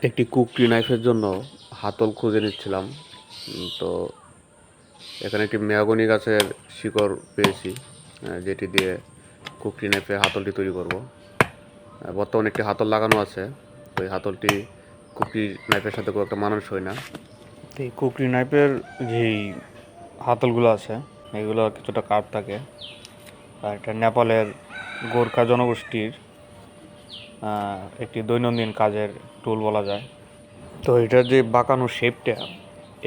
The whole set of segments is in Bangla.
একটি কুকরি নাইফের জন্য হাতল খুঁজে নিচ্ছিলাম। তো এখানে একটি মেহগনি গাছের শিকড় পেয়েছি, যেটি দিয়ে কুকরি নাইফে হাতলটি তৈরি করব। বর্তমানে একটি হাতল লাগানো আছে, তো এই হাতলটি কুকরি নাইফের সাথে খুব একটা মানানসই না। তো এই কুকরি নাইফের যেই হাতলগুলো আছে এগুলো কিছুটা কাঠ থাকে, আর এটা নেপালের গোর্খা জনগোষ্ঠীর একটি দৈনন্দিন কাজের টুল বলা যায়। তো এটার যে বাঁকানো শেপটা,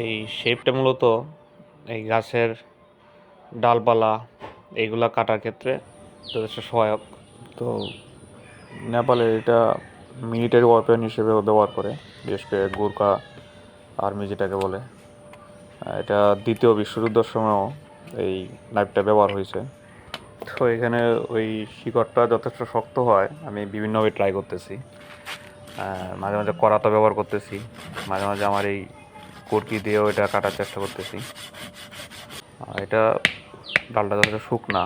এই শেপটা মূলত এই গাছের ডালপালা এইগুলা কাটার ক্ষেত্রে যথেষ্ট সহায়ক। তো নেপালে এটা মিলিটারি ওয়েপেন হিসেবে ব্যবহার করে, বিশেষ করে গোর্খা আর্মি যেটাকে বলে। এটা দ্বিতীয় বিশ্বযুদ্ধের সময়ও এই নাইফটা ব্যবহার হয়েছে। তো এখানে ওই শিকড়টা যথেষ্ট শক্ত হয়, আমি বিভিন্নভাবে ট্রাই করতেছি। মাঝে মাঝে করাতো ব্যবহার করতেছি, মাঝে মাঝে আমার এই কর্কি দিয়েও এটা কাটার চেষ্টা করতেছি। এটা ডালটা যথেষ্ট শুকনা,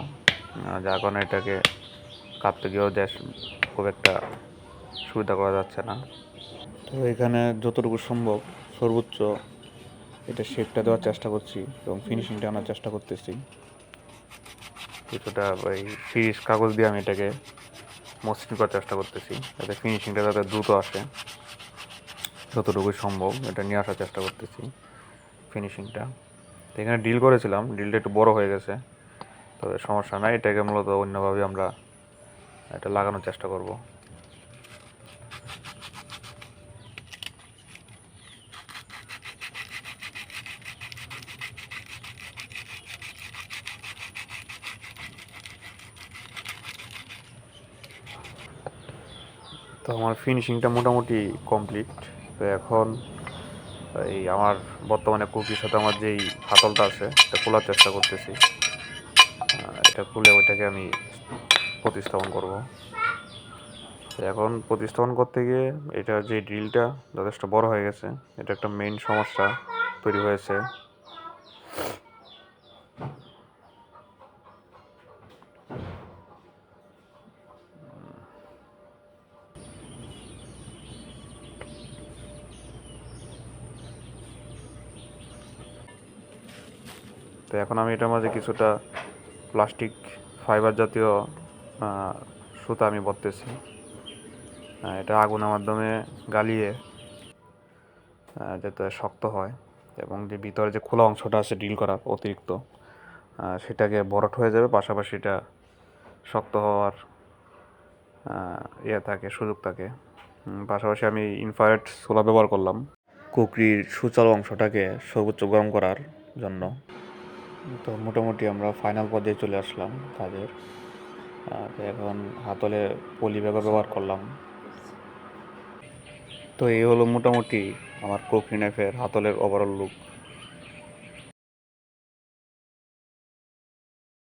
যার কারণে এটাকে কাটতে গিয়েও খুব একটা সুবিধা করা যাচ্ছে না। তো এখানে যতটুকু সম্ভব সর্বোচ্চ এটা শেপটা দেওয়ার চেষ্টা করছি এবং ফিনিশিংটা আনার চেষ্টা করতেছি। কিছুটা ওই ফ্রিজ কাগজ দিয়ে আমি এটাকে মসৃণ করার চেষ্টা করতেছি, যাতে ফিনিশিংটা যাতে দ্রুত আসে। যতটুকু সম্ভব এটা নিয়ে আসার চেষ্টা করতেছি ফিনিশিংটা। তো এখানে ডিল করেছিলাম, ডিলটা একটু বড় হয়ে গেছে, তবে সমস্যা নাই, এটাকে মূলত অন্যভাবে আমরা এটা লাগানোর চেষ্টা করব। তো আমার ফিনিশিংটা মোটামুটি কমপ্লিট। তো এখন এই আমার বর্তমানে কুকির সাথে আমার যেই হাতলটা আছে এটা খোলার চেষ্টা করতেছি। এটা খুলে ওইটাকে আমি প্রতিস্থাপন করব। এখন প্রতিস্থাপন করতে গিয়ে এটার যে ড্রিলটা যথেষ্ট বড় হয়ে গেছে, এটা একটা মেইন সমস্যা তৈরি হয়েছে। তো এখন আমি এটার মাঝে কিছুটা প্লাস্টিক ফাইবার জাতীয় সুতা আমি বর্তেছি। এটা আগুনের মাধ্যমে গালিয়ে যাতে শক্ত হয়, এবং যে ভিতরে যে খোলা অংশটা আছে ড্রিল করার অতিরিক্ত, সেটাকে বরট হয়ে যাবে, পাশাপাশি এটা শক্ত হওয়ার সুযোগ থাকে। পাশাপাশি আমি ইনফ্রারেড সোলার ব্যবহার করলাম কুকরির সুচালো অংশটাকে সর্বোচ্চ গরম করার জন্য। তো মোটামুটি আমরা ফাইনাল পর্যায়ে চলে আসলাম কাজের। এখন হাতলে পলি ব্যবহার করলাম। তো এই হলো মোটামুটি আমার কুকরি নাইফের হাতলের ওভারঅল লুক।